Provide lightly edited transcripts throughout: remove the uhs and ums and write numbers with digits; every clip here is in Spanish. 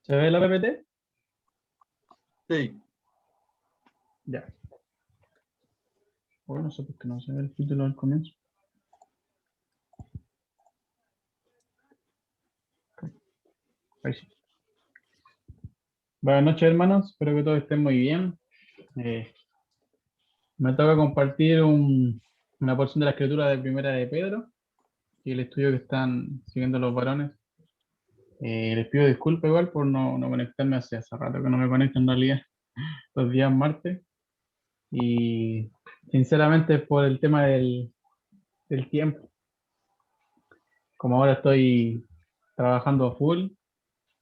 ¿Se ve la PPT? Sí. Ya. Bueno, no sé por qué no se ve el título al comienzo. Ahí sí. Buenas noches, hermanos. Espero que todos estén muy bien. Me toca compartir una porción de la escritura de Primera de Pedro y el estudio que están siguiendo los varones. Les pido disculpas igual por no conectarme hace rato que no me conecto en realidad los días martes. Y sinceramente por el tema del tiempo. Como ahora estoy trabajando a full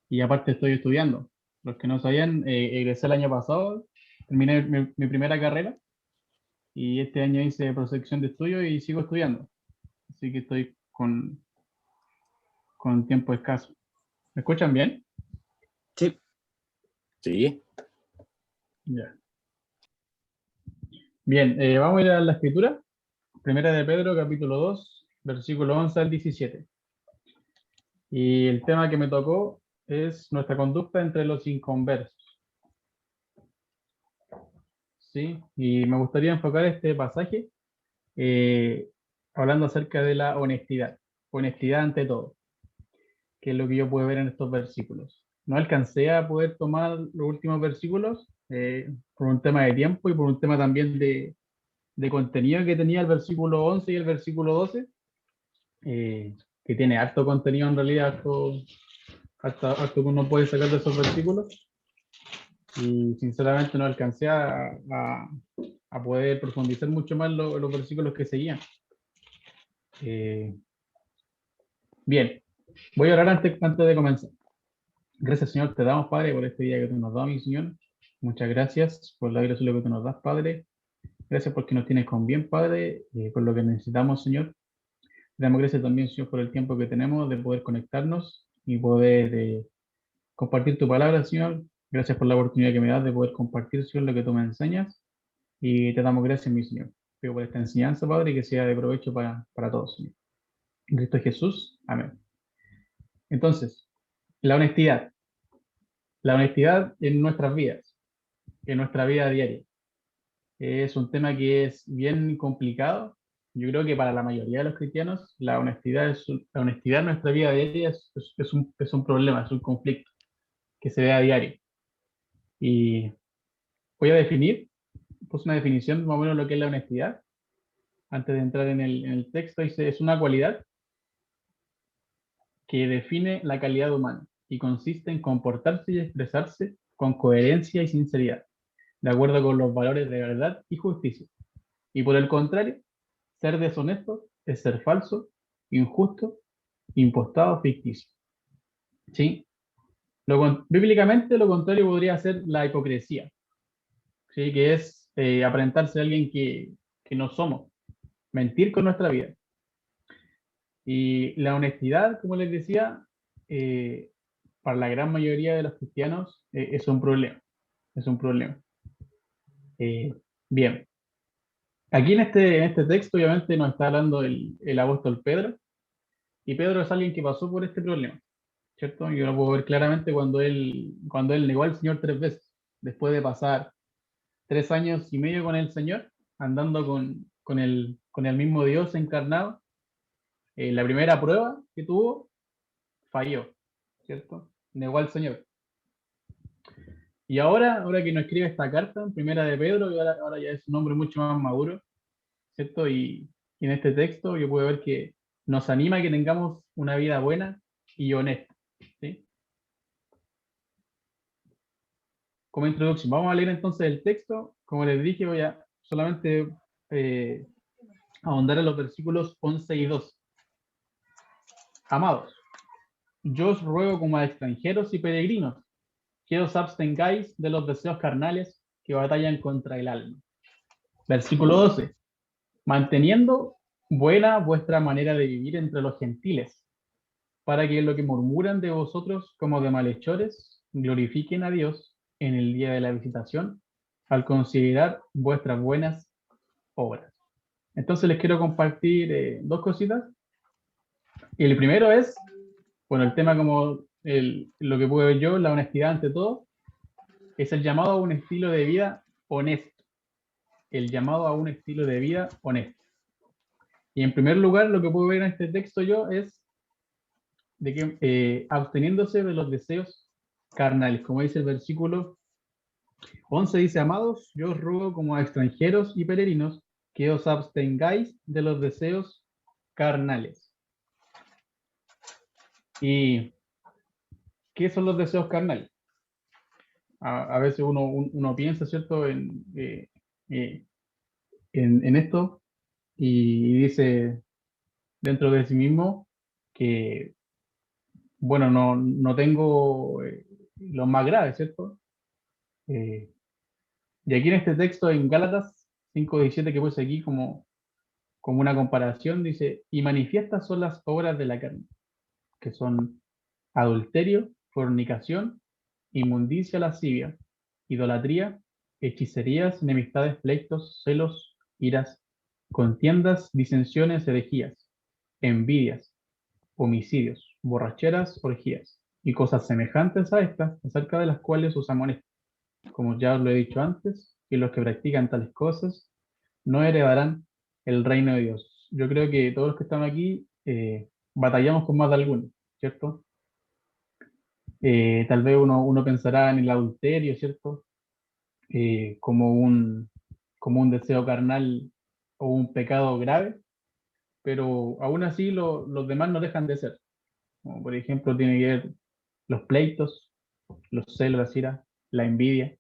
y aparte estoy estudiando. Los que no sabían, egresé el año pasado, terminé mi primera carrera y este año hice prospección de estudio y sigo estudiando. Así que estoy con tiempo escaso. ¿Me escuchan bien? Sí. Sí. Ya. Bien, vamos a ir a la escritura. Primera de Pedro, capítulo 2, versículo 11 al 17. Y el tema que me tocó es nuestra conducta entre los inconversos. ¿Sí? Y me gustaría enfocar este pasaje eh, hablando acerca de la honestidad. Honestidad ante todo, que es lo que yo puedo ver en estos versículos. No alcancé a poder tomar los últimos versículos por un tema de tiempo y por un tema también de contenido que tenía el versículo 11 y el versículo 12, que tiene harto contenido en realidad, harto que uno puede sacar de esos versículos. Y sinceramente no alcancé a poder profundizar mucho más los versículos que seguían. Bien, voy a orar antes de comenzar. Gracias, Señor, te damos, Padre, por este día que tú nos das, mi Señor. Muchas gracias por la gracia que tú nos das, Padre. Gracias porque nos tienes con bien, Padre, por lo que necesitamos, Señor. Te damos gracias también, Señor, por el tiempo que tenemos de poder conectarnos y poder compartir tu palabra, Señor. Gracias por la oportunidad que me das de poder compartir, Señor, lo que tú me enseñas. Y te damos gracias, mi Señor. Pido por esta enseñanza, Padre, y que sea de provecho para todos, Señor. En Cristo Jesús. Amén. Entonces, la honestidad. La honestidad en nuestras vidas, en nuestra vida diaria. Es un tema que es bien complicado. Yo creo que para la mayoría de los cristianos la honestidad en nuestra vida diaria es un problema, es un conflicto que se ve a diario. Y voy a definir, pues una definición más o menos de lo que es la honestidad. Antes de entrar en el texto, dice, es una cualidad que define la calidad humana y consiste en comportarse y expresarse con coherencia y sinceridad, de acuerdo con los valores de verdad y justicia. Y por el contrario, ser deshonesto es ser falso, injusto, impostado, ficticio. ¿Sí? Bíblicamente lo contrario podría ser la hipocresía, ¿sí? Que es aparentarse a alguien que no somos, mentir con nuestra vida. Y la honestidad, como les decía, eh, para la gran mayoría de los cristianos es un problema. Es un problema. Bien, aquí en este texto obviamente nos está hablando el apóstol Pedro, y Pedro es alguien que pasó por este problema, ¿cierto? Yo lo puedo ver claramente cuando él negó al Señor 3 veces, después de pasar 3 años y medio con el Señor, andando con el mismo Dios encarnado. La primera prueba que tuvo, falló, ¿cierto? Negó al Señor. Y ahora que nos escribe esta carta, en Primera de Pedro, y ahora ya es un hombre mucho más maduro, ¿cierto? Y en este texto yo puedo ver que nos anima a que tengamos una vida buena y honesta, ¿sí? Como introducción, vamos a leer entonces el texto. Como les dije, voy a solamente ahondar en los versículos 11 y 12. Amados, yo os ruego como a extranjeros y peregrinos que os abstengáis de los deseos carnales que batallan contra el alma. Versículo 12. Manteniendo buena vuestra manera de vivir entre los gentiles, para que lo que murmuran de vosotros como de malhechores glorifiquen a Dios en el día de la visitación, al considerar vuestras buenas obras. Entonces les quiero compartir dos cositas. Y el primero es, bueno, el tema como lo que puedo ver yo, la honestidad ante todo, es el llamado a un estilo de vida honesto. El llamado a un estilo de vida honesto. Y en primer lugar, lo que puedo ver en este texto yo es de que absteniéndose de los deseos carnales, como dice el versículo 11, dice: amados, yo os ruego como a extranjeros y peregrinos que os abstengáis de los deseos carnales. ¿Y qué son los deseos carnales? A veces uno piensa, ¿cierto?, en esto y dice dentro de sí mismo que, bueno, no tengo lo más grave, ¿cierto? Y aquí en este texto, en Gálatas 5:17, que puse aquí como una comparación, dice: y manifiestas son las obras de la carne, que son adulterio, fornicación, inmundicia, lascivia, idolatría, hechicerías, enemistades, pleitos, celos, iras, contiendas, disensiones, herejías, envidias, homicidios, borracheras, orgías, y cosas semejantes a estas, acerca de las cuales os amonesto, como ya os lo he dicho antes, que los que practican tales cosas no heredarán el reino de Dios. Yo creo que todos los que estamos aquí batallamos con más de alguno, ¿cierto? Tal vez uno pensará en el adulterio, ¿cierto? Como un deseo carnal o un pecado grave, pero aún así los demás no dejan de ser. Como por ejemplo, tiene que ver los pleitos, los celos, la ira, la envidia.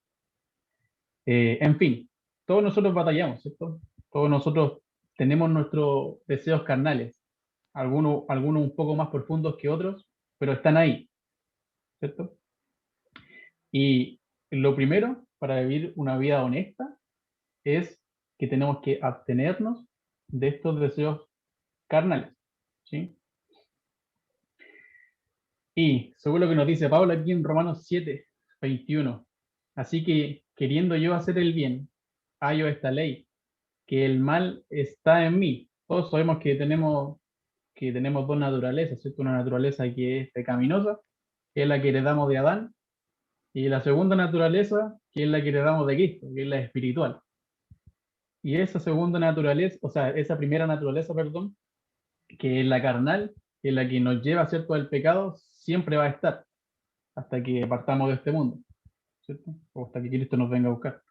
En fin, todos nosotros batallamos, ¿cierto? Todos nosotros tenemos nuestros deseos carnales, algunos un poco más profundos que otros, pero están ahí, ¿cierto? Y lo primero para vivir una vida honesta es que tenemos que abstenernos de estos deseos carnales, ¿sí? Y según lo que nos dice Pablo aquí en Romanos 7:21, así que queriendo yo hacer el bien, hallo esta ley, que el mal está en mí. Todos sabemos que tenemos dos naturalezas, ¿cierto? Una naturaleza que es pecaminosa, que es la que heredamos de Adán, y la segunda naturaleza, que es la que heredamos de Cristo, que es la espiritual. Y esa segunda naturaleza, o sea, esa primera naturaleza, perdón, que es la carnal, que es la que nos lleva, ¿cierto?, al pecado, siempre va a estar hasta que partamos de este mundo, ¿cierto? O hasta que Cristo nos venga a buscar.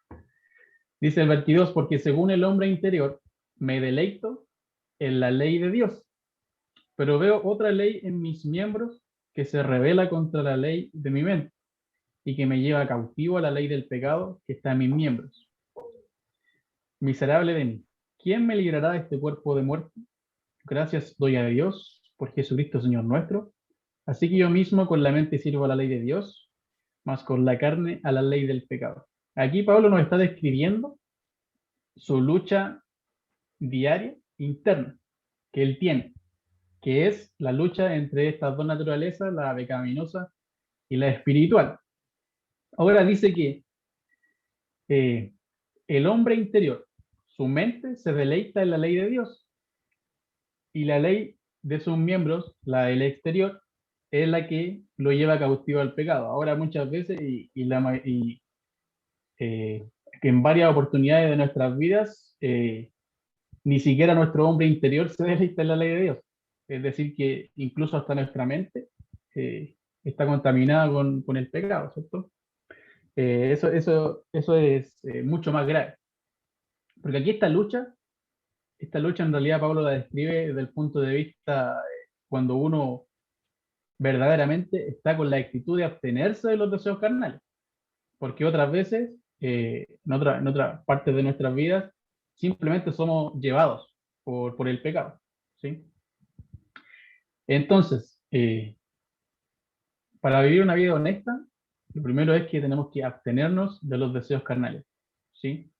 Dice el 22, porque según el hombre interior, me deleito en la ley de Dios, pero veo otra ley en mis miembros que se revela contra la ley de mi mente y que me lleva cautivo a la ley del pecado que está en mis miembros. Miserable de mí, ¿quién me librará de este cuerpo de muerte? Gracias doy a Dios por Jesucristo Señor nuestro. Así que yo mismo con la mente sirvo a la ley de Dios, mas con la carne a la ley del pecado. Aquí Pablo nos está describiendo su lucha diaria interna que él tiene, que es la lucha entre estas dos naturalezas, la pecaminosa y la espiritual. Ahora dice que el hombre interior, su mente, se deleita en la ley de Dios, y la ley de sus miembros, la del exterior, es la que lo lleva cautivo al pecado. Ahora muchas veces que en varias oportunidades de nuestras vidas, ni siquiera nuestro hombre interior se deleita en la ley de Dios. Es decir, que incluso hasta nuestra mente está contaminada con el pecado, ¿cierto? Eso es mucho más grave. Porque aquí esta lucha en realidad Pablo la describe desde el punto de vista cuando uno verdaderamente está con la actitud de abstenerse de los deseos carnales. Porque otras veces, en otras partes de nuestras vidas, simplemente somos llevados por el pecado, ¿sí? Entonces, para vivir una vida honesta, lo primero es que tenemos que abstenernos de los deseos carnales, ¿sí?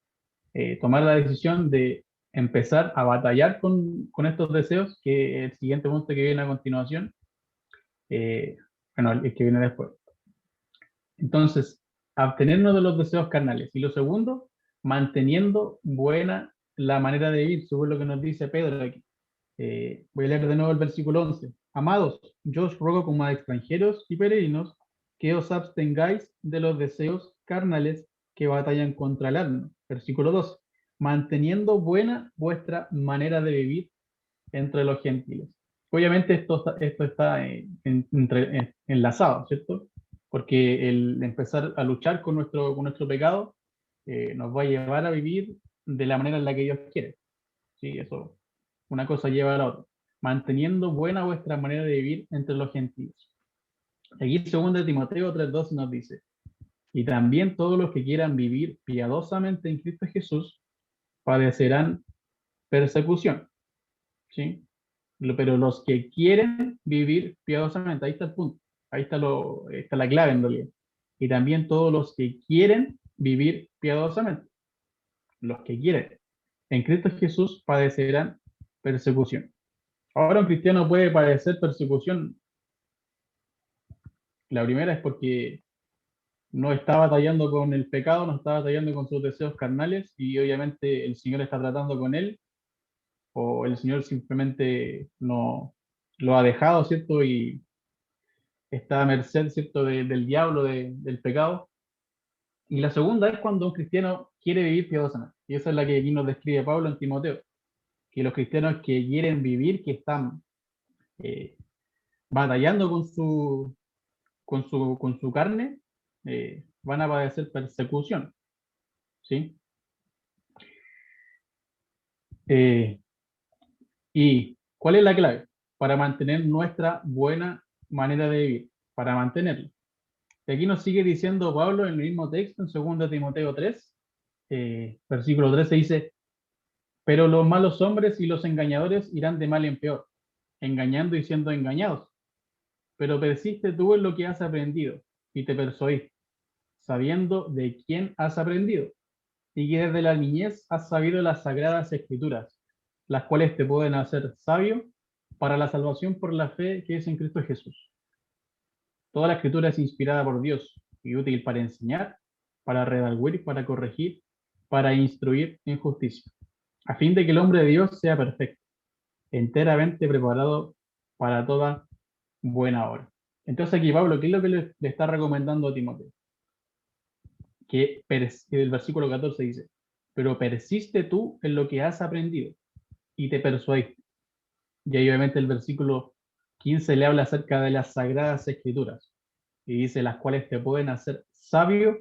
Tomar la decisión de empezar a batallar con estos deseos, que el siguiente punto que viene a continuación, el que viene después. Entonces, abstenernos de los deseos carnales. Y lo segundo, manteniendo buena la manera de vivir, según lo que nos dice Pedro aquí. Voy a leer de nuevo el versículo 11. Amados, yo os ruego como a extranjeros y peregrinos que os abstengáis de los deseos carnales que batallan contra el alma. Versículo 2. Manteniendo buena vuestra manera de vivir entre los gentiles. Obviamente esto está enlazado, ¿cierto? Porque el empezar a luchar con nuestro pecado nos va a llevar a vivir de la manera en la que Dios quiere. ¿Sí? Eso, una cosa lleva a la otra. Manteniendo buena vuestra manera de vivir entre los gentiles. Aquí 2 Timoteo 3:12 nos dice, y también todos los que quieran vivir piadosamente en Cristo Jesús padecerán persecución. ¿Sí? Pero los que quieren vivir piadosamente, ahí está el punto, ahí está la clave en realidad. Y también todos los que quieren vivir piadosamente, los que quieren, en Cristo Jesús padecerán persecución. Ahora un cristiano puede padecer persecución. La primera es porque no está batallando con el pecado, no está batallando con sus deseos carnales y obviamente el Señor está tratando con él o el Señor simplemente no lo ha dejado, ¿cierto? Y está a merced, ¿cierto? Del diablo, del pecado. Y la segunda es cuando un cristiano quiere vivir piadosamente. Y esa es la que aquí nos describe Pablo en Timoteo. Que los cristianos que quieren vivir, que están eh, batallando con su carne, van a padecer persecución. ¿Sí? Eh, ¿Y cuál es la clave? Para mantener nuestra buena manera de vivir, para mantenerla. Y aquí nos sigue diciendo Pablo en el mismo texto, en 2 Timoteo 3, versículo 13 dice, pero los malos hombres y los engañadores irán de mal en peor, engañando y siendo engañados. Pero persiste tú en lo que has aprendido y te persuadís, sabiendo de quién has aprendido y que desde la niñez has sabido las sagradas escrituras, las cuales te pueden hacer sabio para la salvación por la fe que es en Cristo Jesús. Toda la escritura es inspirada por Dios y útil para enseñar, para redarguir, para corregir, para instruir en justicia, a fin de que el hombre de Dios sea perfecto, enteramente preparado para toda buena obra. Entonces aquí Pablo, ¿qué es lo que le está recomendando a Timoteo? Que el versículo 14 dice, pero persiste tú en lo que has aprendido y te persuadiste. Y ahí obviamente el versículo 15 le habla acerca de las sagradas escrituras y dice las cuales te pueden hacer sabio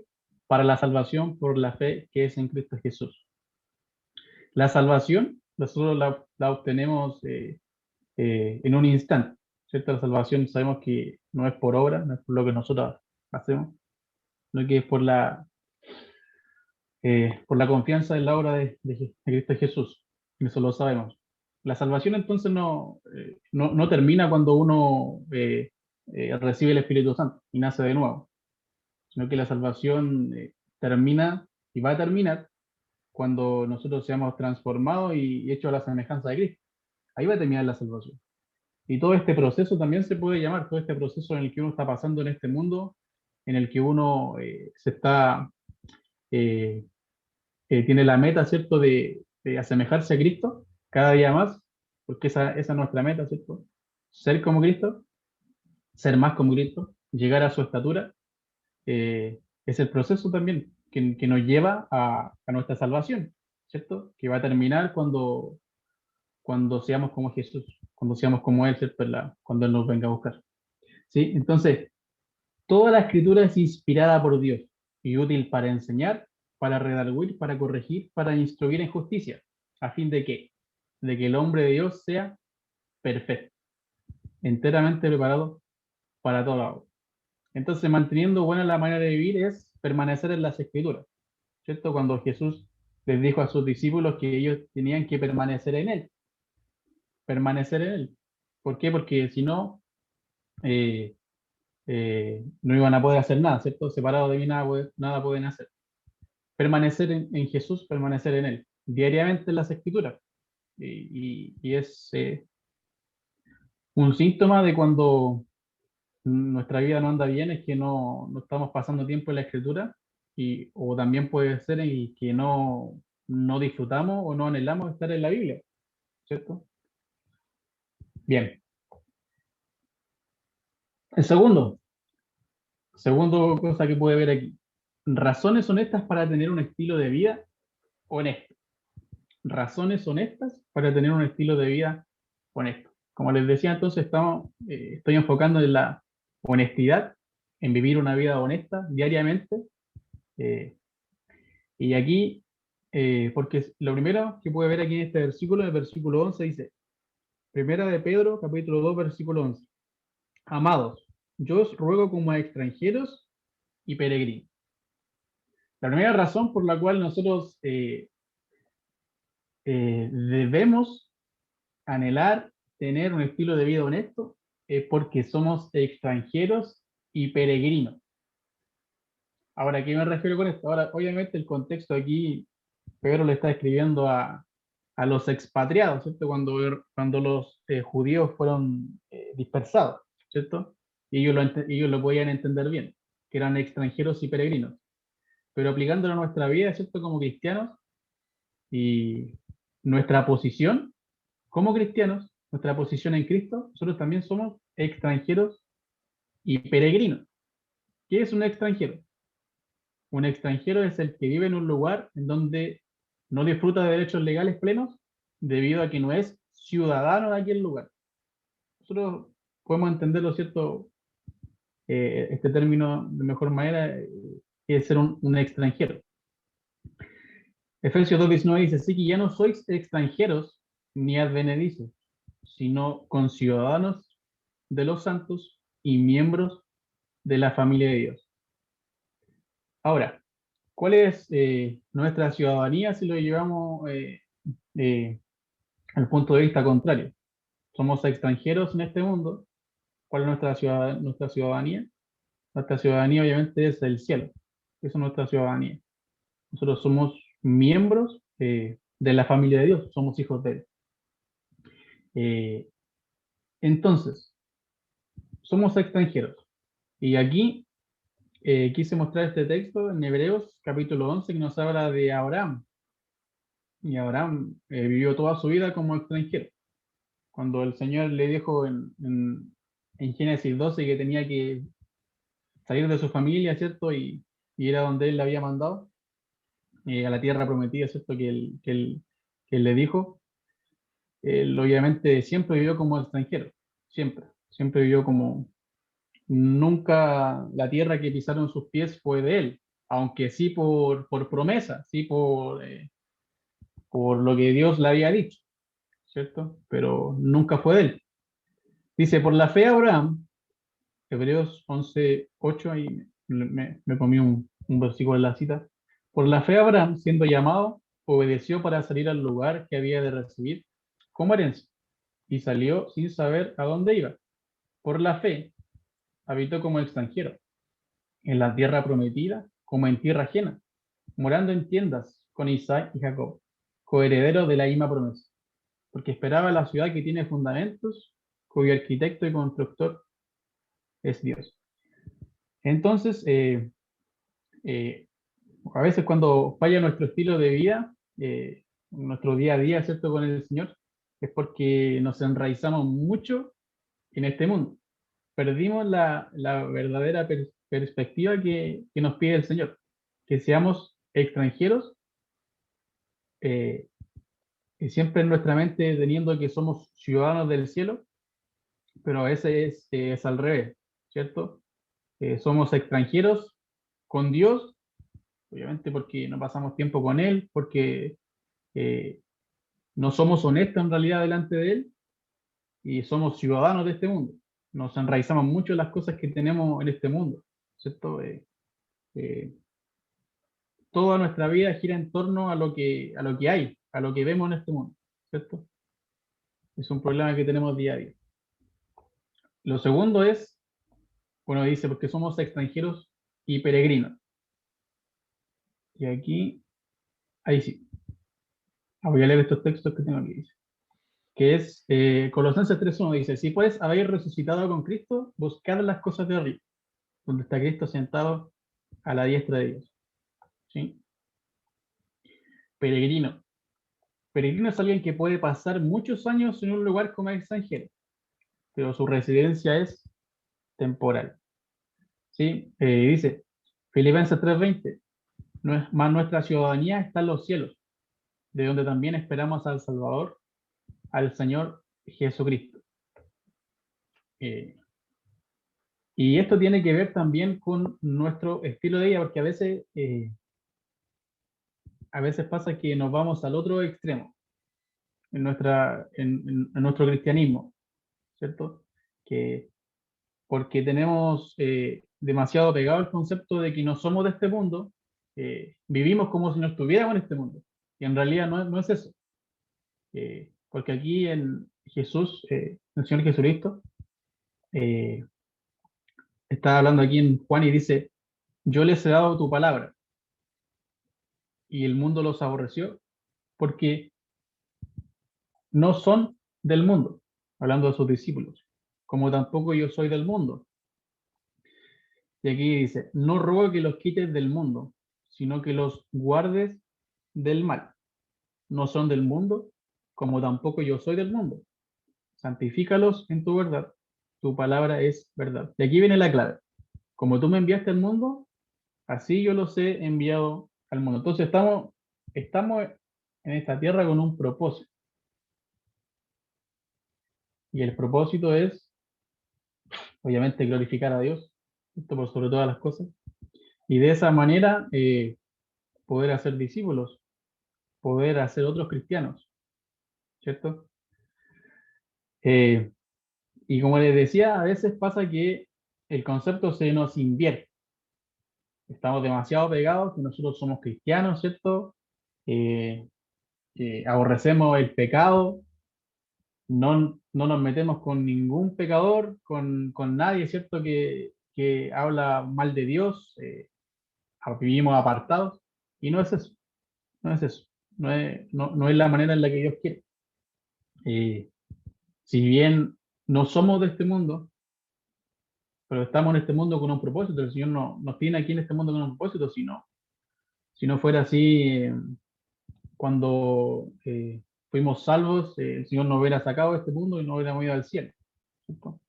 para la salvación por la fe que es en Cristo Jesús. La salvación nosotros la obtenemos en un instante, ¿cierto? La salvación sabemos que no es por obra, no es por lo que nosotros hacemos, sino que es por la confianza en la obra de Cristo Jesús. Eso lo sabemos. La salvación entonces no termina cuando uno recibe el Espíritu Santo y nace de nuevo, sino que la salvación termina y va a terminar cuando nosotros seamos transformados y hechos a la semejanza de Cristo. Ahí va a terminar la salvación. Y todo este proceso también se puede llamar, todo este proceso en el que uno está pasando en este mundo, en el que uno se está eh, tiene la meta, ¿cierto?, de asemejarse a Cristo cada día más, porque esa es nuestra meta, ¿cierto? Ser como Cristo, ser más como Cristo, llegar a su estatura, es el proceso también que nos lleva a nuestra salvación, ¿cierto? Que va a terminar cuando seamos como Jesús, cuando seamos como Él, ¿cierto? Cuando Él nos venga a buscar. ¿Sí? Entonces, toda la escritura es inspirada por Dios y útil para enseñar, para redarguir, para corregir, para instruir en justicia, a fin de que el hombre de Dios sea perfecto, enteramente preparado para toda obra. Entonces, manteniendo buena la manera de vivir es permanecer en las escrituras, ¿cierto? Cuando Jesús les dijo a sus discípulos que ellos tenían que permanecer en Él, permanecer en Él. ¿Por qué? Porque si no, eh, no iban a poder hacer nada, ¿cierto? Separados de mí nada pueden hacer. Permanecer en Jesús, permanecer en Él, diariamente en las Escrituras. Y es un síntoma de cuando nuestra vida no anda bien, es que no estamos pasando tiempo en la Escritura, o también puede ser en el que no disfrutamos o no anhelamos estar en la Biblia, ¿cierto? Bien. El segundo cosa que puede ver aquí. Razones honestas para tener un estilo de vida honesto. Razones honestas para tener un estilo de vida honesto. Como les decía, entonces estoy enfocando en la honestidad, en vivir una vida honesta diariamente. eh, y aquí, porque lo primero que puede ver aquí en este versículo, el versículo 11 dice, Primera de Pedro, capítulo 2, versículo 11. Amados, yo os ruego como a extranjeros y peregrinos. La primera razón por la cual nosotros debemos anhelar tener un estilo de vida honesto es porque somos extranjeros y peregrinos. Ahora, ¿a qué me refiero con esto? Ahora, obviamente el contexto aquí, Pedro le está escribiendo a los expatriados, ¿cierto? Cuando los judíos fueron dispersados, ¿cierto? Y ellos lo podían entender bien, que eran extranjeros y peregrinos. Pero aplicándolo a nuestra vida, ¿cierto? Como cristianos y nuestra posición como cristianos, nuestra posición en Cristo, nosotros también somos extranjeros y peregrinos. ¿Qué es un extranjero? Un extranjero es el que vive en un lugar en donde no disfruta de derechos legales plenos debido a que no es ciudadano de aquel lugar. Nosotros podemos entenderlo, ¿cierto? Este término de mejor manera, que es ser un extranjero. Efesios 2:19 dice, así que ya no sois extranjeros ni advenedizos, sino conciudadanos de los santos y miembros de la familia de Dios. Ahora, ¿cuál es nuestra ciudadanía si lo llevamos eh, al punto de vista contrario? Somos extranjeros en este mundo. ¿Cuál es nuestra ciudadanía? Nuestra ciudadanía obviamente es el cielo. Esa es nuestra ciudadanía. Nosotros somos miembros de la familia de Dios, somos hijos de Él. Entonces, somos extranjeros. Y aquí quise mostrar este texto en Hebreos capítulo 11 que nos habla de Abraham. Y Abraham vivió toda su vida como extranjero. Cuando el Señor le dijo en Génesis 12 que tenía que salir de su familia, ¿cierto? Y ir a donde él le había mandado, a la tierra prometida, ¿cierto? Que él le dijo. Él obviamente siempre vivió como extranjero. Siempre vivió como, nunca la tierra que pisaron sus pies fue de él, aunque sí por promesa, sí por lo que Dios le había dicho, ¿cierto? Pero nunca fue de él. Dice, por la fe Abraham, Hebreos 11:8, ahí me comí un versículo de la cita, por la fe Abraham, siendo llamado, obedeció para salir al lugar que había de recibir como herencia, y salió sin saber a dónde iba. Por la fe, habitó como extranjero en la tierra prometida como en tierra ajena, morando en tiendas con Isaac y Jacob, coherederos de la misma promesa, porque esperaba la ciudad que tiene fundamentos, cuyo arquitecto y constructor es Dios. Entonces, eh, a veces cuando falla nuestro estilo de vida, nuestro día a día, ¿cierto?, con el Señor, es porque nos enraizamos mucho en este mundo. Perdimos la verdadera perspectiva que nos pide el Señor, que seamos extranjeros, eh, y siempre en nuestra mente teniendo que somos ciudadanos del cielo, pero a veces es al revés, ¿cierto? Somos extranjeros con Dios, obviamente porque no pasamos tiempo con Él, porque eh, no somos honestos en realidad delante de Él y somos ciudadanos de este mundo. Nos enraizamos mucho en las cosas que tenemos en este mundo, ¿cierto? Eh, Toda nuestra vida gira en torno a lo que hay, a lo que vemos en este mundo, ¿cierto? Es un problema que tenemos día a día. Lo segundo es, bueno, dice, porque somos extranjeros y peregrinos. Y aquí, ahí sí. Voy a leer estos textos que tengo aquí. Dice, que es Colosenses 3:1, dice, si pues habéis resucitado con Cristo, buscad las cosas de arriba, donde está Cristo sentado a la diestra de Dios. ¿Sí? Peregrino. Peregrino es alguien que puede pasar muchos años en un lugar como extranjero, pero su residencia es temporal. ¿Sí? Dice, Filipenses 3:20, más nuestra ciudadanía está en los cielos, de donde también esperamos al Salvador, al Señor Jesucristo. Y esto tiene que ver también con nuestro estilo de vida, porque a veces pasa que nos vamos al otro extremo en nuestro cristianismo, ¿cierto? Que porque tenemos demasiado pegado el concepto de que no somos de este mundo, vivimos como si no estuviéramos en este mundo. Y en realidad no es eso. Porque aquí en Jesús, el Señor Jesucristo, está hablando aquí en Juan y dice, yo les he dado tu palabra y el mundo los aborreció porque no son del mundo, hablando de sus discípulos, como tampoco yo soy del mundo. Y aquí dice, no ruego que los quites del mundo, sino que los guardes del mal. No son del mundo, como tampoco yo soy del mundo. Santifícalos en tu verdad. Tu palabra es verdad. Y aquí viene la clave. Como tú me enviaste al mundo, así yo los he enviado al mundo. Entonces estamos en esta tierra con un propósito. Y el propósito es, obviamente, glorificar a Dios, esto por sobre todas las cosas. Y de esa manera poder hacer discípulos, poder hacer otros cristianos, ¿cierto? Y como les decía, a veces pasa que el concepto se nos invierte. Estamos demasiado pegados, que nosotros somos cristianos, ¿cierto? Aborrecemos el pecado, no nos metemos con ningún pecador, con nadie, ¿cierto? Que habla mal de Dios, vivimos apartados, y no es eso, no es eso, no es la manera en la que Dios quiere. Si bien no somos de este mundo, pero estamos en este mundo con un propósito, el Señor no nos tiene aquí en este mundo con un propósito, si no fuera así, cuando fuimos salvos, el Señor nos hubiera sacado de este mundo y nos hubiéramos ido al cielo, ¿cierto?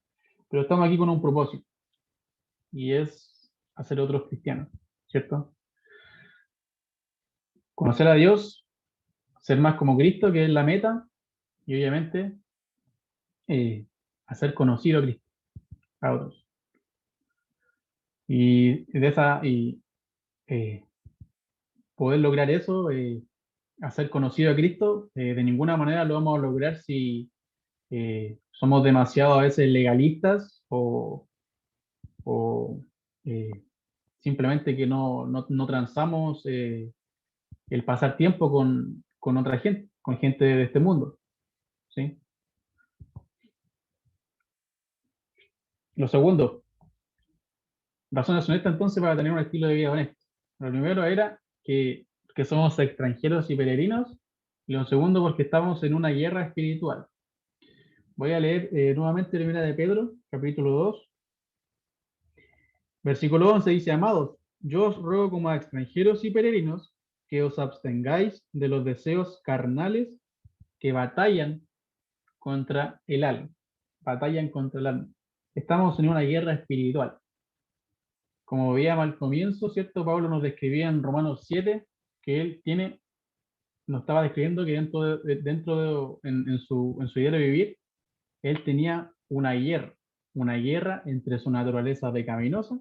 Pero estamos aquí con un propósito, y es hacer otros cristianos, ¿cierto? Conocer a Dios, ser más como Cristo, que es la meta, y obviamente hacer conocido a Cristo a otros. Y poder lograr eso, hacer conocido a Cristo, de ninguna manera lo vamos a lograr si somos demasiado a veces legalistas o simplemente que no transamos el pasar tiempo con otra gente, con gente de este mundo, ¿sí? Lo segundo, razones honestas entonces para tener un estilo de vida honesto. Lo primero era que somos extranjeros y peregrinos, y lo segundo porque estamos en una guerra espiritual. Voy a leer nuevamente Primera de Pedro, capítulo 2, versículo 11, dice, amados, yo os ruego como a extranjeros y peregrinos que os abstengáis de los deseos carnales que batallan contra el alma. Batallan contra el alma. Estamos en una guerra espiritual. Como veíamos al comienzo, ¿cierto? Pablo nos describía en Romanos 7 que él nos estaba describiendo que en su idea de vivir, él tenía una guerra entre su naturaleza pecaminosa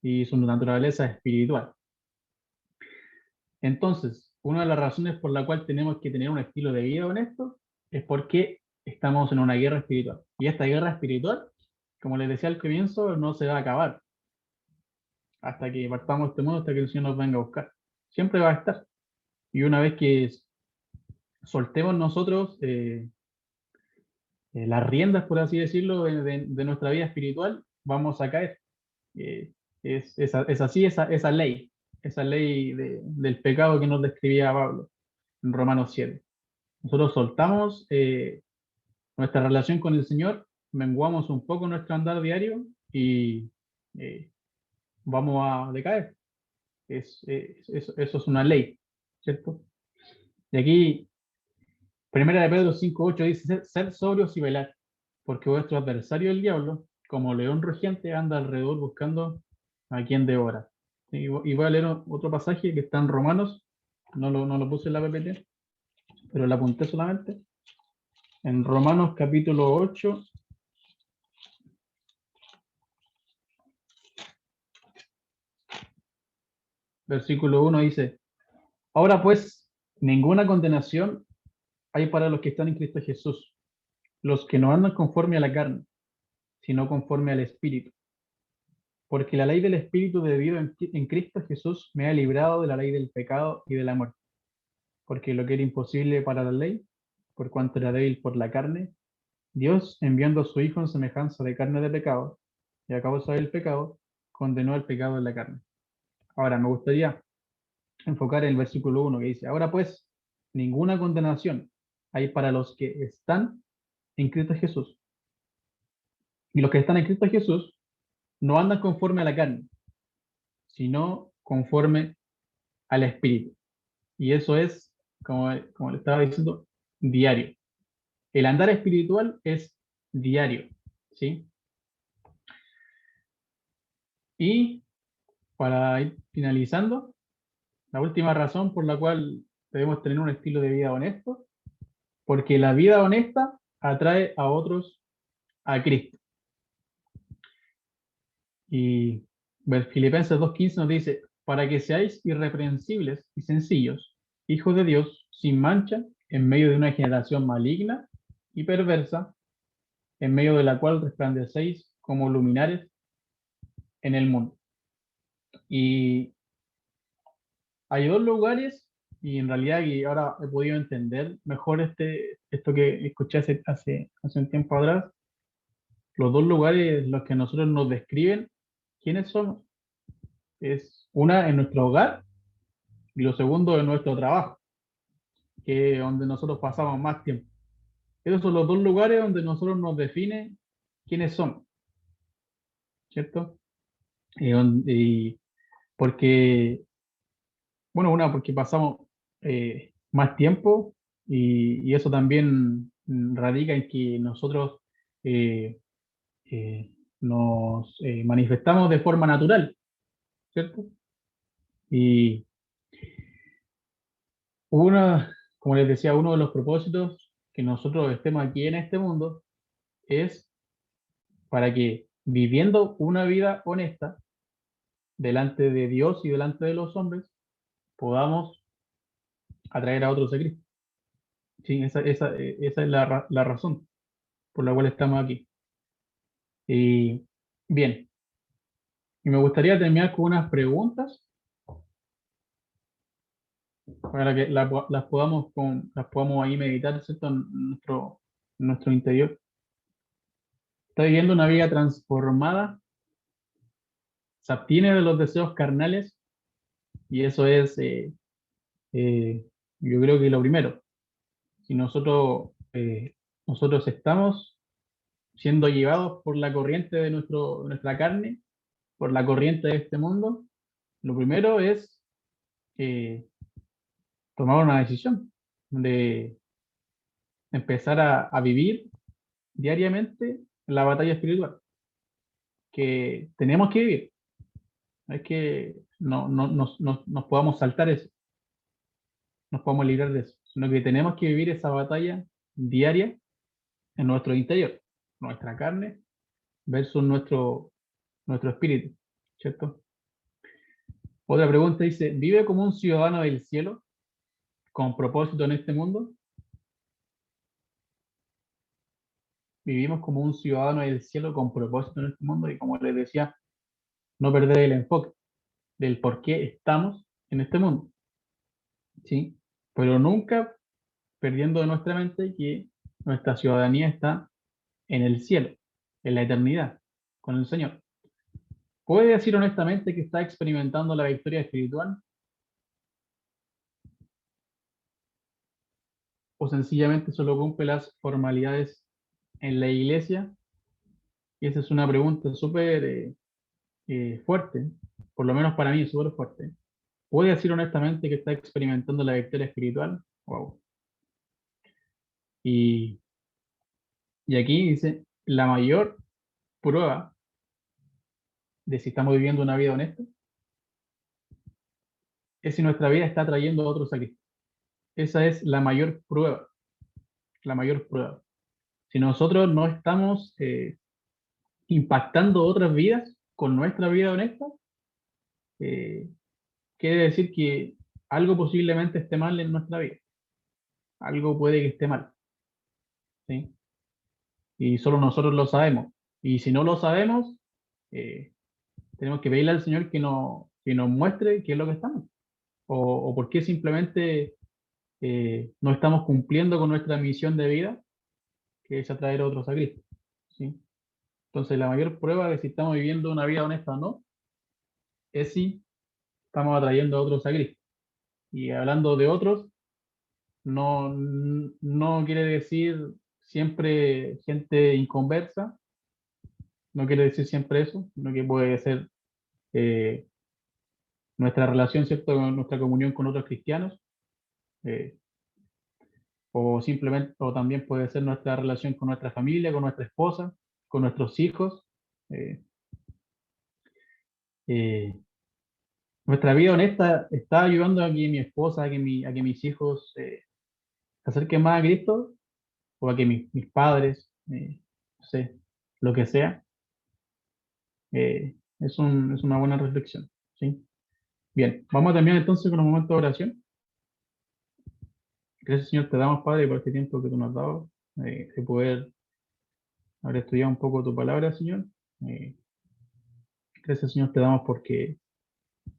y su naturaleza espiritual. Entonces, una de las razones por la cual tenemos que tener un estilo de vida honesto es porque estamos en una guerra espiritual. Y esta guerra espiritual, como les decía al comienzo, no se va a acabar hasta que partamos de este mundo, hasta que el Señor nos venga a buscar. Siempre va a estar. Y una vez que soltemos nosotros las riendas, por así decirlo, de nuestra vida espiritual, vamos a caer. Es así esa ley del pecado que nos describía Pablo en Romanos 7. Nosotros soltamos nuestra relación con el Señor, menguamos un poco nuestro andar diario y vamos a decaer. Eso es una ley, ¿cierto? Y aquí, Primera de Pedro 5:8 dice, ser sobrios y velar, porque vuestro adversario el diablo, como león rugiente, anda alrededor buscando a quien devora. Y voy a leer otro pasaje que está en Romanos, no lo puse en la PPT, pero la apunté solamente. En Romanos capítulo 8, versículo 1 dice: ahora pues, ninguna condenación hay para los que están en Cristo Jesús, los que no andan conforme a la carne, sino conforme al Espíritu. Porque la ley del Espíritu de vida en Cristo Jesús me ha librado de la ley del pecado y de la muerte. Porque lo que era imposible para la ley, por cuanto era débil por la carne, Dios, enviando a su Hijo en semejanza de carne de pecado, y a causa del pecado, condenó el pecado en la carne. Ahora, me gustaría enfocar en el versículo 1 que dice: ahora pues, ninguna condenación hay para los que están en Cristo Jesús. Y los que están en Cristo Jesús no andan conforme a la carne, sino conforme al Espíritu. Y eso es, como le estaba diciendo, diario. El andar espiritual es diario, ¿sí? Y para ir finalizando, la última razón por la cual debemos tener un estilo de vida honesto, porque la vida honesta atrae a otros a Cristo. Y Filipenses 2:15 nos dice: para que seáis irreprensibles y sencillos, hijos de Dios, sin mancha, en medio de una generación maligna y perversa, en medio de la cual resplandecéis como luminares en el mundo. Y hay dos lugares, y en realidad y ahora he podido entender mejor esto que escuché hace un tiempo atrás. Los dos lugares los que nosotros nos describen quiénes somos es una en nuestro hogar y lo segundo en nuestro trabajo, que es donde nosotros pasamos más tiempo. Esos son los dos lugares donde nosotros nos define quiénes somos, ¿cierto? Y porque, bueno, porque pasamos más tiempo y eso también radica en que nosotros eh, nos manifestamos de forma natural, ¿cierto? Y como les decía, uno de los propósitos que nosotros estemos aquí en este mundo es para que viviendo una vida honesta delante de Dios y delante de los hombres, podamos atraer a otros a Cristo. Sí, esa es la razón por la cual estamos aquí. Y bien, y me gustaría terminar con unas preguntas para que las podamos ahí meditar, ¿cierto? En nuestro interior. ¿Está viviendo una vida transformada? Se abstiene de los deseos carnales y eso es, yo creo que lo primero. Si nosotros estamos siendo llevados por la corriente de nuestra carne, por la corriente de este mundo, lo primero es tomar una decisión de empezar a vivir diariamente la batalla espiritual que tenemos que vivir. No es que nos podamos saltar eso, nos podamos librar de eso, sino que tenemos que vivir esa batalla diaria en nuestro interior, nuestra carne versus nuestro espíritu, ¿cierto? Otra pregunta dice: ¿vive como un ciudadano del cielo con propósito en este mundo? Vivimos como un ciudadano del cielo con propósito en este mundo y, como les decía, no perder el enfoque del por qué estamos en este mundo, ¿sí? Pero nunca perdiendo de nuestra mente que nuestra ciudadanía está en el cielo, en la eternidad, con el Señor. ¿Puede decir honestamente que está experimentando la victoria espiritual? ¿O sencillamente solo cumple las formalidades en la iglesia? Y esa es una pregunta súper fuerte, por lo menos para mí es súper fuerte. ¿Puede decir honestamente que está experimentando la victoria espiritual? Wow. Y aquí dice: la mayor prueba de si estamos viviendo una vida honesta es si nuestra vida está trayendo a otros a Cristo. Esa es la mayor prueba, la mayor prueba. Si nosotros no estamos impactando otras vidas con nuestra vida honesta, quiere decir que algo posiblemente esté mal en nuestra vida. Algo puede que esté mal. ¿Sí? Y solo nosotros lo sabemos. Y si no lo sabemos, tenemos que pedirle al Señor que nos muestre qué es lo que está mal. O por qué simplemente no estamos cumpliendo con nuestra misión de vida, que es atraer a otros a Cristo. ¿Sí? Entonces, la mayor prueba de si estamos viviendo una vida honesta o no es si estamos atrayendo a otros a Cristo. Y hablando de otros, no quiere decir siempre gente inconversa, no quiere decir siempre eso, sino que puede ser eh, nuestra relación, ¿cierto?, con nuestra comunión con otros cristianos, eh, o simplemente, o también puede ser nuestra relación con nuestra familia, con nuestra esposa, con nuestros hijos. eh, eh, Nuestra vida honesta está ayudando a que mi esposa, a que mis hijos se acerquen más a Cristo, o a que mis padres, no sé, lo que sea. Es una buena reflexión. ¿Sí? Bien, vamos a terminar entonces con un momento de oración. Gracias, Señor, te damos, Padre, por este tiempo que tú nos has dado, de poder haber estudiado un poco tu palabra, Señor. Eh, Gracias, Señor, te damos porque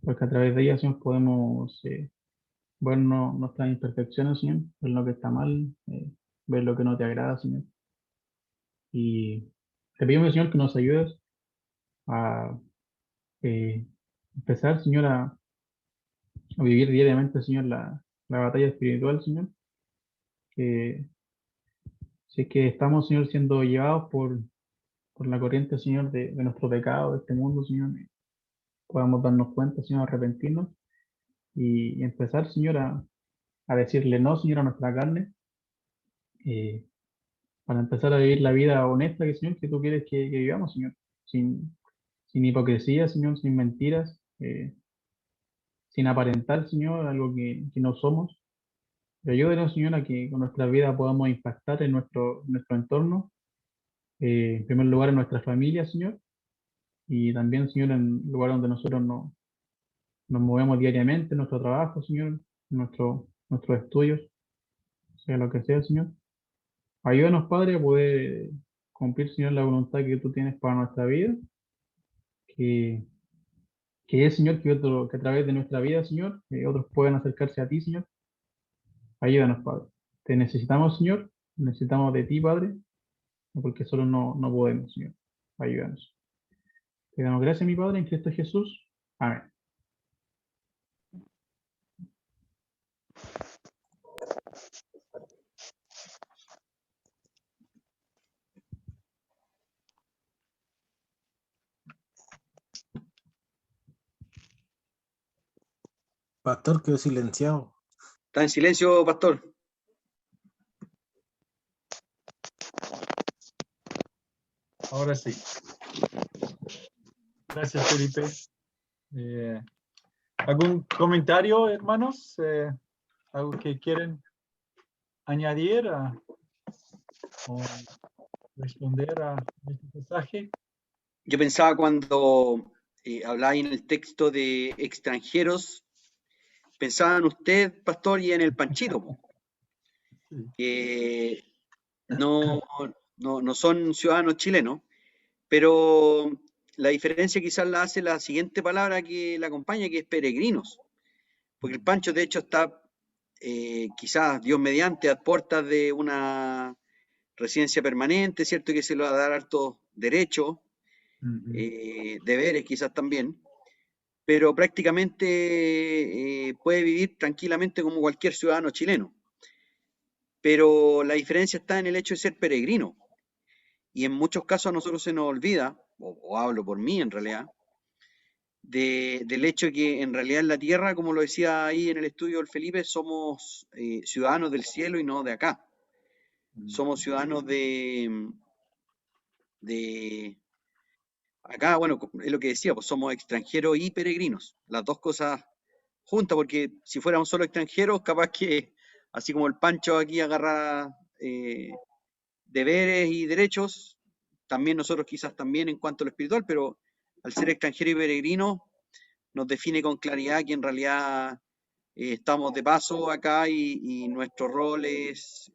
a través de ella, Señor, podemos ver nuestras imperfecciones, Señor, ver lo que está mal, ver lo que no te agrada, Señor. Y te pedimos, Señor, que nos ayudes a eh, empezar, Señor, a vivir diariamente, Señor, la batalla espiritual, Señor. Que si es que estamos, Señor, siendo llevados por la corriente, Señor, de nuestro pecado, de este mundo, Señor, podamos darnos cuenta, Señor, arrepentirnos y empezar, Señor, a decirle no, Señor, a nuestra carne, eh, para empezar a vivir la vida honesta que, Señor, que tú quieres que vivamos, Señor, sin hipocresía, Señor, sin mentiras, sin aparentar, Señor, algo que no somos. Pero ayúdenos, Señor, a que con nuestra vida podamos impactar en nuestro entorno, en primer lugar en nuestra familia, Señor, y también, Señor, en el lugar donde nosotros nos movemos diariamente, en nuestro trabajo, Señor, nuestros estudios, sea lo que sea, Señor. Ayúdanos, Padre, a poder cumplir, Señor, la voluntad que tú tienes para nuestra vida, que, que es, Señor, que a través de nuestra vida, Señor, otros puedan acercarse a ti, Señor. Ayúdanos, Padre. Te necesitamos, Señor, necesitamos de ti, Padre, porque solo no podemos, Señor. Ayúdanos. Te damos gracias, mi Padre, en Cristo Jesús. Amén. Pastor, quedó silenciado. Está en silencio, pastor. Ahora sí. Gracias, Felipe. ¿Algún comentario, hermanos? ¿Algo que quieren añadir o responder a este mensaje? Yo pensaba cuando hablaba en el texto de extranjeros, pensaba en usted, pastor, y en el Panchito, po, Sí. que no son ciudadanos chilenos, pero la diferencia quizás la hace la siguiente palabra que la acompaña, que es peregrinos, porque el Pancho de hecho está quizás, Dios mediante, a puertas de una residencia permanente, ¿cierto? Que se le va a dar hartos derechos, deberes quizás también, pero prácticamente puede vivir tranquilamente como cualquier ciudadano chileno. Pero la diferencia está en el hecho de ser peregrino. Y en muchos casos a nosotros se nos olvida, o hablo por mí en realidad, del hecho de que en realidad en la tierra, como lo decía ahí en el estudio del Felipe, somos ciudadanos del cielo y no de acá. Somos ciudadanos de acá, bueno, es lo que decía, pues somos extranjeros y peregrinos, las dos cosas juntas, porque si fuéramos solo extranjeros, capaz que, así como el Pancho aquí agarra deberes y derechos, también nosotros quizás también en cuanto a lo espiritual, pero al ser extranjero y peregrino nos define con claridad que en realidad estamos de paso acá y nuestro rol es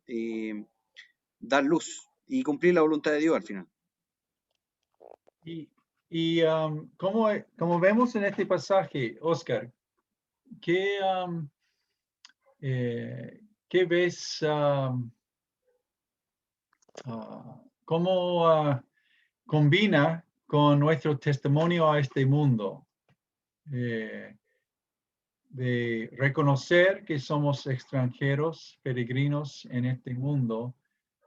dar luz y cumplir la voluntad de Dios al final. Y como vemos en este pasaje, Oscar, ¿qué, qué ves? ¿Cómo combina con nuestro testimonio a este mundo? De reconocer que somos extranjeros, peregrinos en este mundo,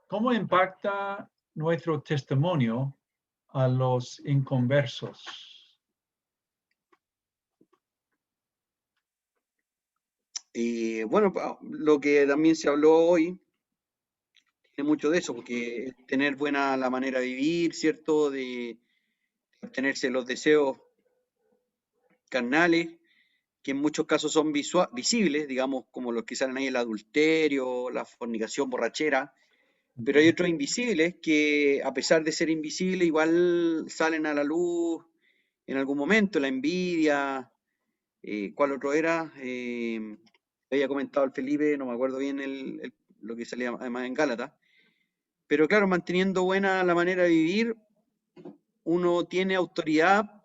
¿cómo impacta nuestro testimonio a los inconversos? Bueno, lo que también se habló hoy tiene mucho de eso, porque tener buena la manera de vivir, ¿cierto? De obtenerse los deseos carnales, que en muchos casos son visibles, digamos, como los que salen ahí, el adulterio, la fornicación, borrachera, pero hay otros invisibles que, a pesar de ser invisibles, igual salen a la luz en algún momento, la envidia, ¿cuál otro era? Había comentado el Felipe, no me acuerdo bien lo que salía además en Gálatas, pero claro, manteniendo buena la manera de vivir, uno tiene autoridad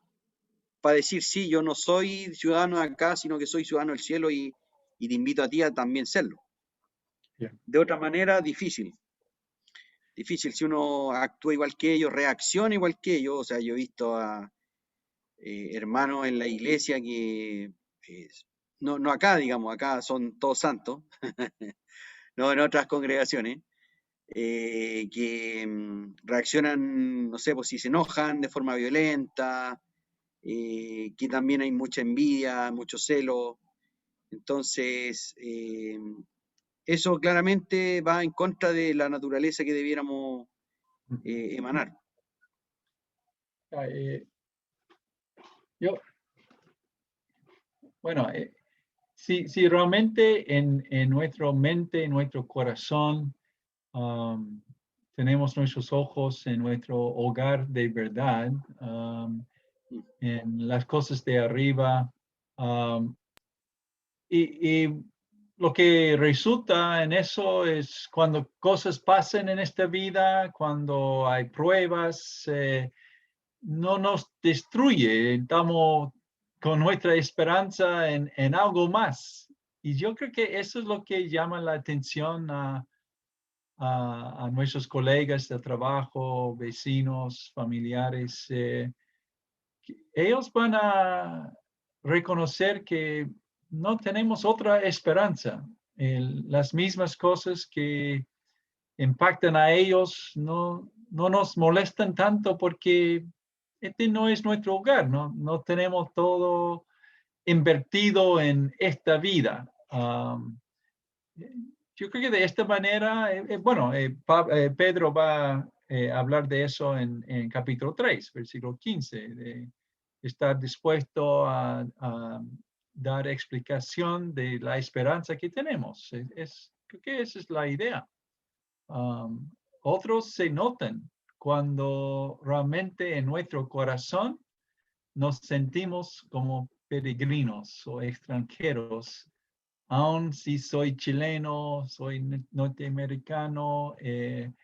para decir, sí, yo no soy ciudadano de acá, sino que soy ciudadano del cielo y te invito a ti a también serlo. Bien. De otra manera, difícil. Difícil si uno actúa igual que ellos, reacciona igual que ellos. O sea, yo he visto a hermanos en la iglesia que, no acá, digamos, acá son todos santos, no en otras congregaciones, que reaccionan, no sé, pues si se enojan de forma violenta, que también hay mucha envidia, mucho celo. Entonces, eso claramente va en contra de la naturaleza que debiéramos emanar. Yo, bueno, si realmente en nuestra mente, en nuestro corazón, tenemos nuestros ojos en nuestro hogar de verdad, en las cosas de arriba, y lo que resulta en eso es cuando cosas pasan en esta vida, cuando hay pruebas, no nos destruye, estamos con nuestra esperanza en algo más. Y yo creo que eso es lo que llama la atención a nuestros colegas de trabajo, vecinos, familiares. Ellos van a reconocer que no tenemos otra esperanza. Las mismas cosas que impactan a ellos no nos molestan tanto porque este no es nuestro hogar, no tenemos todo invertido en esta vida. Yo creo que de esta manera, Pedro va a hablar de eso en capítulo 3, versículo 15, de estar dispuesto a dar explicación de la esperanza que tenemos. Creo que esa es la idea. Otros se notan cuando realmente en nuestro corazón nos sentimos como peregrinos o extranjeros, aun si soy chileno, soy norteamericano, en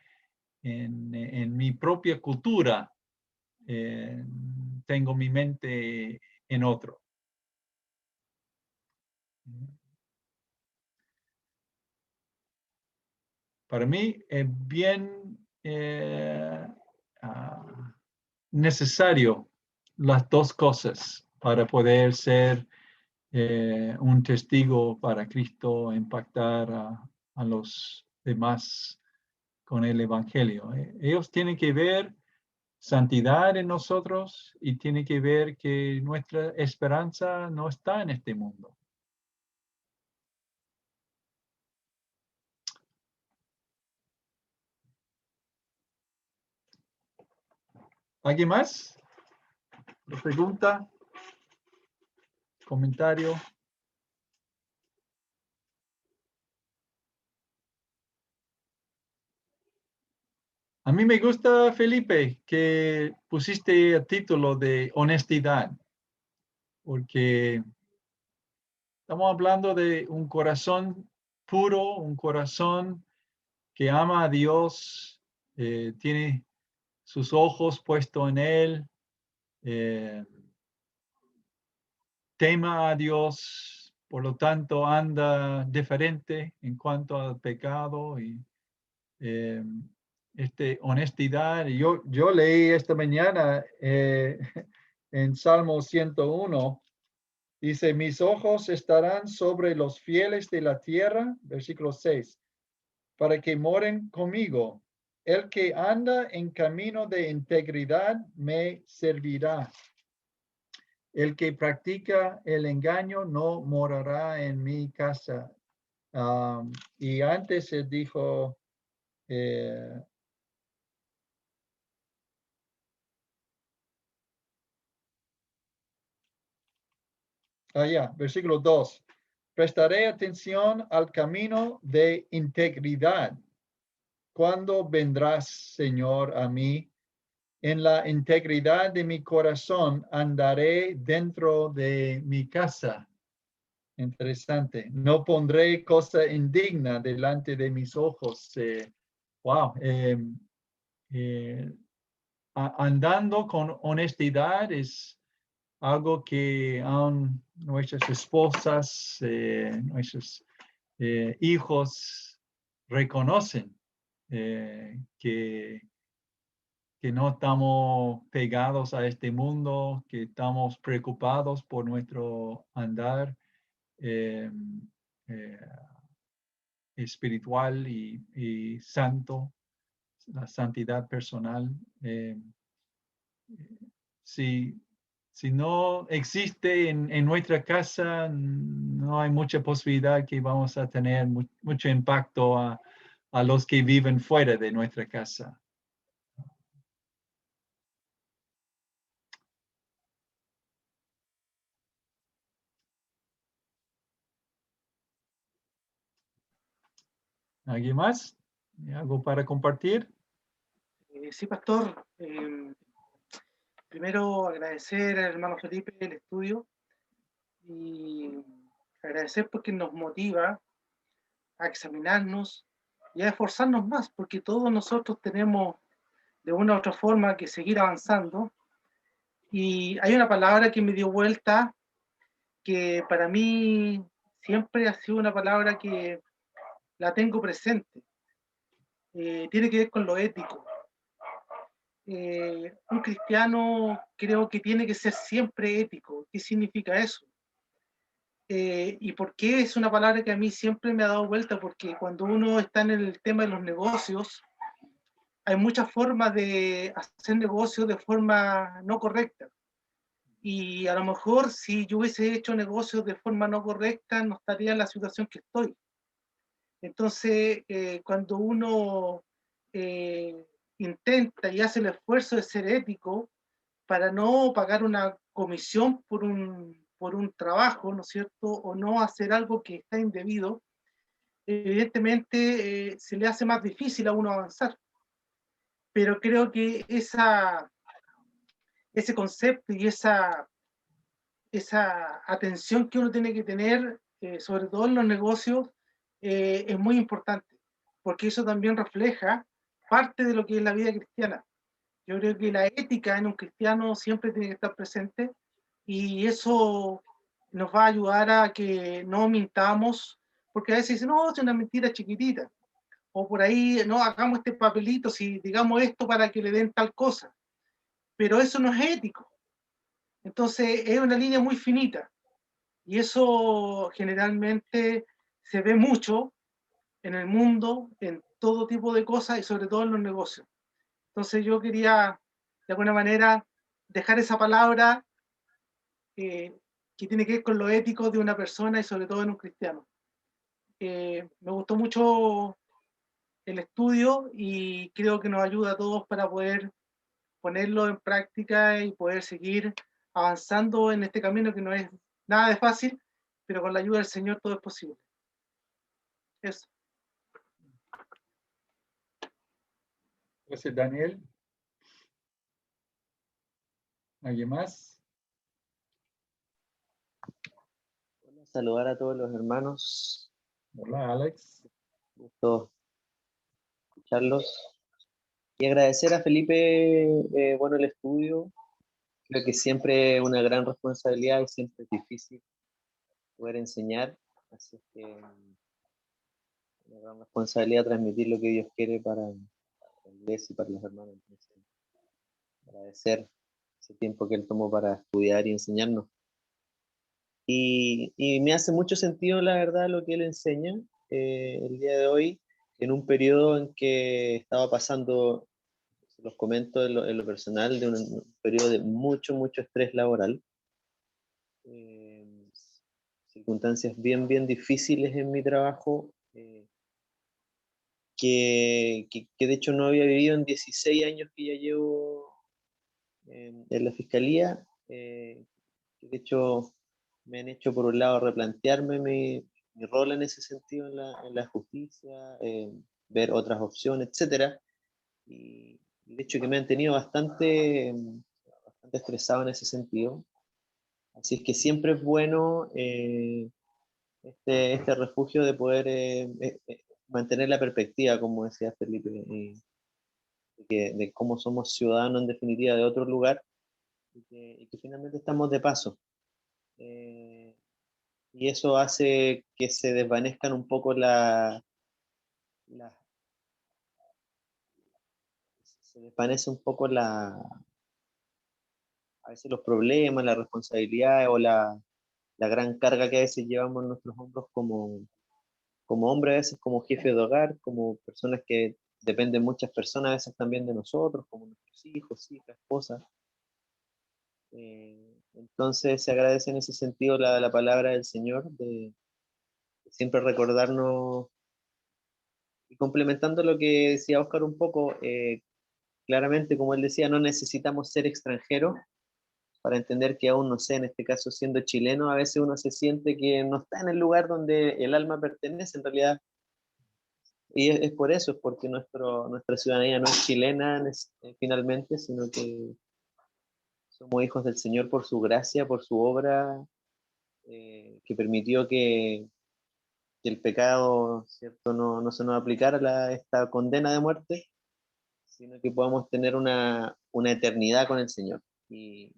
mi propia cultura, tengo mi mente en otro. Para mí es bien necesario las dos cosas para poder ser un testigo para Cristo, impactar a los demás con el Evangelio. Ellos tienen que ver santidad en nosotros y tienen que ver que nuestra esperanza no está en este mundo. ¿Alguien más? ¿Pregunta? ¿Comentario? A mí me gusta, Felipe, que pusiste el título de honestidad, porque estamos hablando de un corazón puro, un corazón que ama a Dios, tiene sus ojos puestos en Él, tema a Dios, por lo tanto anda diferente en cuanto al pecado y honestidad. Yo leí esta mañana en Salmo 101, dice, mis ojos estarán sobre los fieles de la tierra, versículo 6, para que moren conmigo. El que anda en camino de integridad me servirá. El que practica el engaño no morará en mi casa. Y antes se dijo, versículo 2. Prestaré atención al camino de integridad. ¿Cuándo vendrás, Señor, a mí? En la integridad de mi corazón andaré dentro de mi casa. Interesante. No pondré cosa indigna delante de mis ojos. Andando con honestidad es algo que aún nuestras esposas, nuestros hijos reconocen, que no estamos pegados a este mundo, que estamos preocupados por nuestro andar eh, eh, espiritual y santo, la santidad personal. Si no existe en nuestra casa, no hay mucha posibilidad que vamos a tener mucho impacto a los que viven fuera de nuestra casa. ¿Alguien más? ¿Algo para compartir? Sí, pastor. Primero agradecer al hermano Felipe el estudio y agradecer porque nos motiva a examinarnos y a esforzarnos más, porque todos nosotros tenemos de una u otra forma que seguir avanzando. Y hay una palabra que me dio vuelta que para mí siempre ha sido una palabra que la tengo presente. Tiene que ver con lo ético. Un cristiano creo que tiene que ser siempre ético. ¿Qué significa eso? ¿Y por qué es una palabra que a mí siempre me ha dado vuelta? Porque cuando uno está en el tema de los negocios, hay muchas formas de hacer negocios de forma no correcta. Y a lo mejor si yo hubiese hecho negocios de forma no correcta, no estaría en la situación que estoy. Entonces, cuando uno intenta y hace el esfuerzo de ser ético para no pagar una comisión por un trabajo, ¿no es cierto? O no hacer algo que está indebido, evidentemente se le hace más difícil a uno avanzar. Pero creo que ese concepto y esa atención que uno tiene que tener, sobre todo en los negocios, es muy importante, porque eso también refleja parte de lo que es la vida cristiana. Yo creo que la ética en un cristiano siempre tiene que estar presente y eso nos va a ayudar a que no mintamos, porque a veces dicen, no, es una mentira chiquitita, o por ahí, no, hagamos este papelito, si digamos esto para que le den tal cosa, pero eso no es ético. Entonces es una línea muy finita y eso generalmente se ve mucho en el mundo, en todo tipo de cosas y sobre todo en los negocios. Entonces yo quería, de alguna manera, dejar esa palabra que tiene que ver con lo ético de una persona y sobre todo en un cristiano. Me gustó mucho el estudio y creo que nos ayuda a todos para poder ponerlo en práctica y poder seguir avanzando en este camino que no es nada de fácil, pero con la ayuda del Señor todo es posible. Eso. Gracias, Daniel. ¿Alguien más? Saludar a todos los hermanos. Hola, Alex. Gusto escucharlos. Y agradecer a Felipe, bueno, el estudio. Creo que siempre es una gran responsabilidad y siempre es difícil poder enseñar. Así es que una gran responsabilidad transmitir lo que Dios quiere para la iglesia y para los hermanos. Entonces, agradecer ese tiempo que él tomó para estudiar y enseñarnos. Y me hace mucho sentido, la verdad, lo que él enseña el día de hoy, en un periodo en que estaba pasando, se los comento en lo personal, de un periodo de mucho estrés laboral. Circunstancias bien difíciles en mi trabajo, que de hecho no había vivido en 16 años que ya llevo en la fiscalía. De hecho, me han hecho por un lado replantearme mi rol en ese sentido en la justicia, ver otras opciones, etc. Y de hecho que me han tenido bastante estresado en ese sentido. Así es que siempre es bueno este refugio de poder mantener la perspectiva, como decía Felipe, de cómo somos ciudadanos en definitiva de otro lugar y que finalmente estamos de paso. Y eso hace que se desvanezcan un poco se desvanece un poco a veces los problemas, la responsabilidad o la gran carga que a veces llevamos en nuestros hombros como hombres, a veces como jefes de hogar, como personas que dependen muchas personas, a veces también de nosotros, como nuestros hijos, hijas, esposas. Entonces se agradece en ese sentido la palabra del Señor, de siempre recordarnos, y complementando lo que decía Óscar un poco, claramente, como él decía, no necesitamos ser extranjeros para entender que aún, no sé, en este caso siendo chileno, a veces uno se siente que no está en el lugar donde el alma pertenece en realidad. Y es por eso, es porque nuestra ciudadanía no es chilena finalmente, sino que somos hijos del Señor por su gracia, por su obra, que permitió que el pecado, ¿cierto?, no se nos aplicara esta condena de muerte, sino que podamos tener una eternidad con el Señor. Y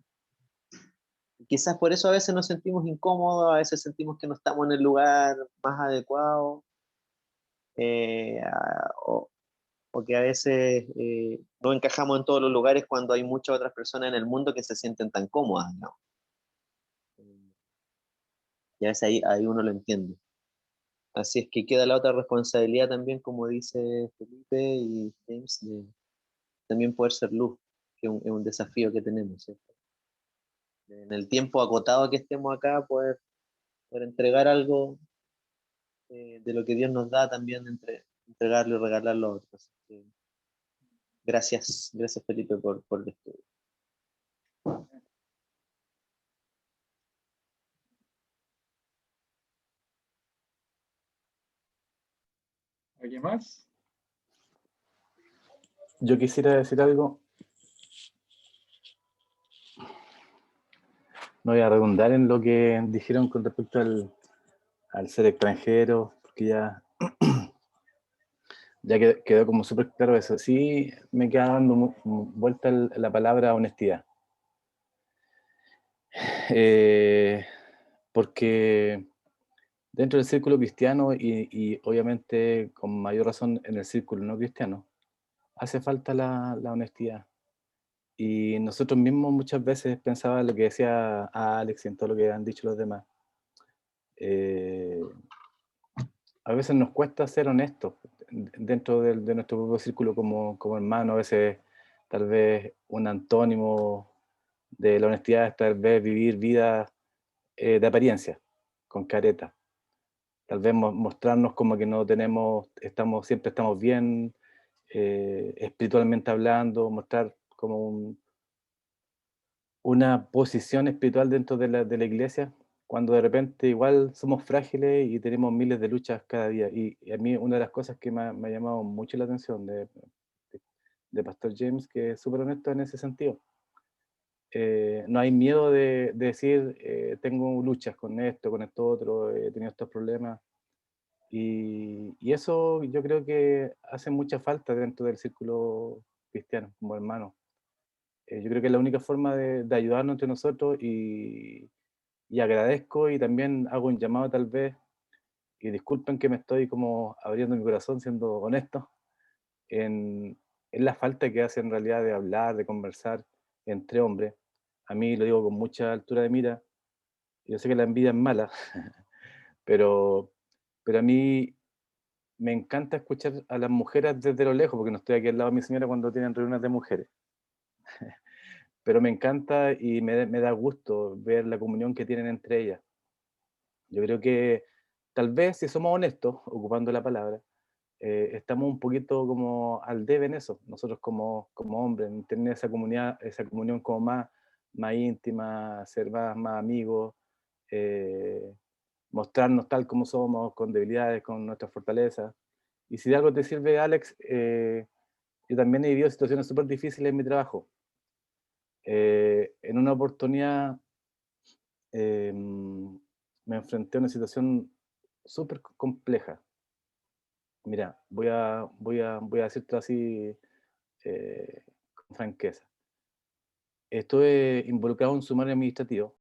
quizás por eso a veces nos sentimos incómodos, a veces sentimos que no estamos en el lugar más adecuado, o que a veces no encajamos en todos los lugares cuando hay muchas otras personas en el mundo que se sienten tan cómodas, ¿no? Y a veces ahí uno lo entiende. Así es que queda la otra responsabilidad también, como dice Felipe y James, de también poder ser luz, que es un desafío que tenemos, ¿cierto? En el tiempo acotado que estemos acá, poder entregar algo de lo que Dios nos da también, entregarlo y regalarlo a otros. Gracias Felipe por el estudio. ¿Alguien más? Yo quisiera decir algo. No voy a redundar en lo que dijeron con respecto al ser extranjero, porque ya quedó como súper claro eso. Sí, me queda dando vuelta la palabra honestidad. Porque dentro del círculo cristiano y obviamente con mayor razón en el círculo no cristiano, hace falta la honestidad. Y nosotros mismos muchas veces pensaba lo que decía Alex y en todo lo que han dicho los demás. A veces nos cuesta ser honestos dentro de nuestro propio círculo como hermano. A veces tal vez un antónimo de la honestidad es tal vez vivir vidas de apariencia, con careta. Tal vez mostrarnos como que no tenemos, siempre estamos bien, espiritualmente hablando, mostrar como una posición espiritual dentro de la iglesia, cuando de repente igual somos frágiles y tenemos miles de luchas cada día. Y a mí una de las cosas que me ha llamado mucho la atención de Pastor James, que es súper honesto en ese sentido. No hay miedo de decir, tengo luchas con esto otro, he tenido estos problemas. Y eso yo creo que hace mucha falta dentro del círculo cristiano, como hermano. Yo creo que es la única forma de ayudarnos entre nosotros y agradezco y también hago un llamado tal vez, y disculpen que me estoy como abriendo mi corazón siendo honesto, en la falta que hace en realidad de hablar, de conversar entre hombres. A mí lo digo con mucha altura de mira, yo sé que la envidia es mala, pero, pero a mí me encanta escuchar a las mujeres desde lo lejos, porque no estoy aquí al lado de mi señora cuando tienen reuniones de mujeres. Pero me encanta y me da gusto ver la comunión que tienen entre ellas. Yo creo que tal vez, si somos honestos, ocupando la palabra, estamos un poquito como al debe en eso, nosotros como hombres, en tener esa comunidad, esa comunión como más íntima, ser más amigos, eh, mostrarnos tal como somos, con debilidades, con nuestras fortalezas. Y si de algo te sirve, Alex, yo también he vivido situaciones súper difíciles en mi trabajo. En una oportunidad me enfrenté a una situación súper compleja. Mira, voy a decirte así con franqueza. Estuve involucrado en un sumario administrativo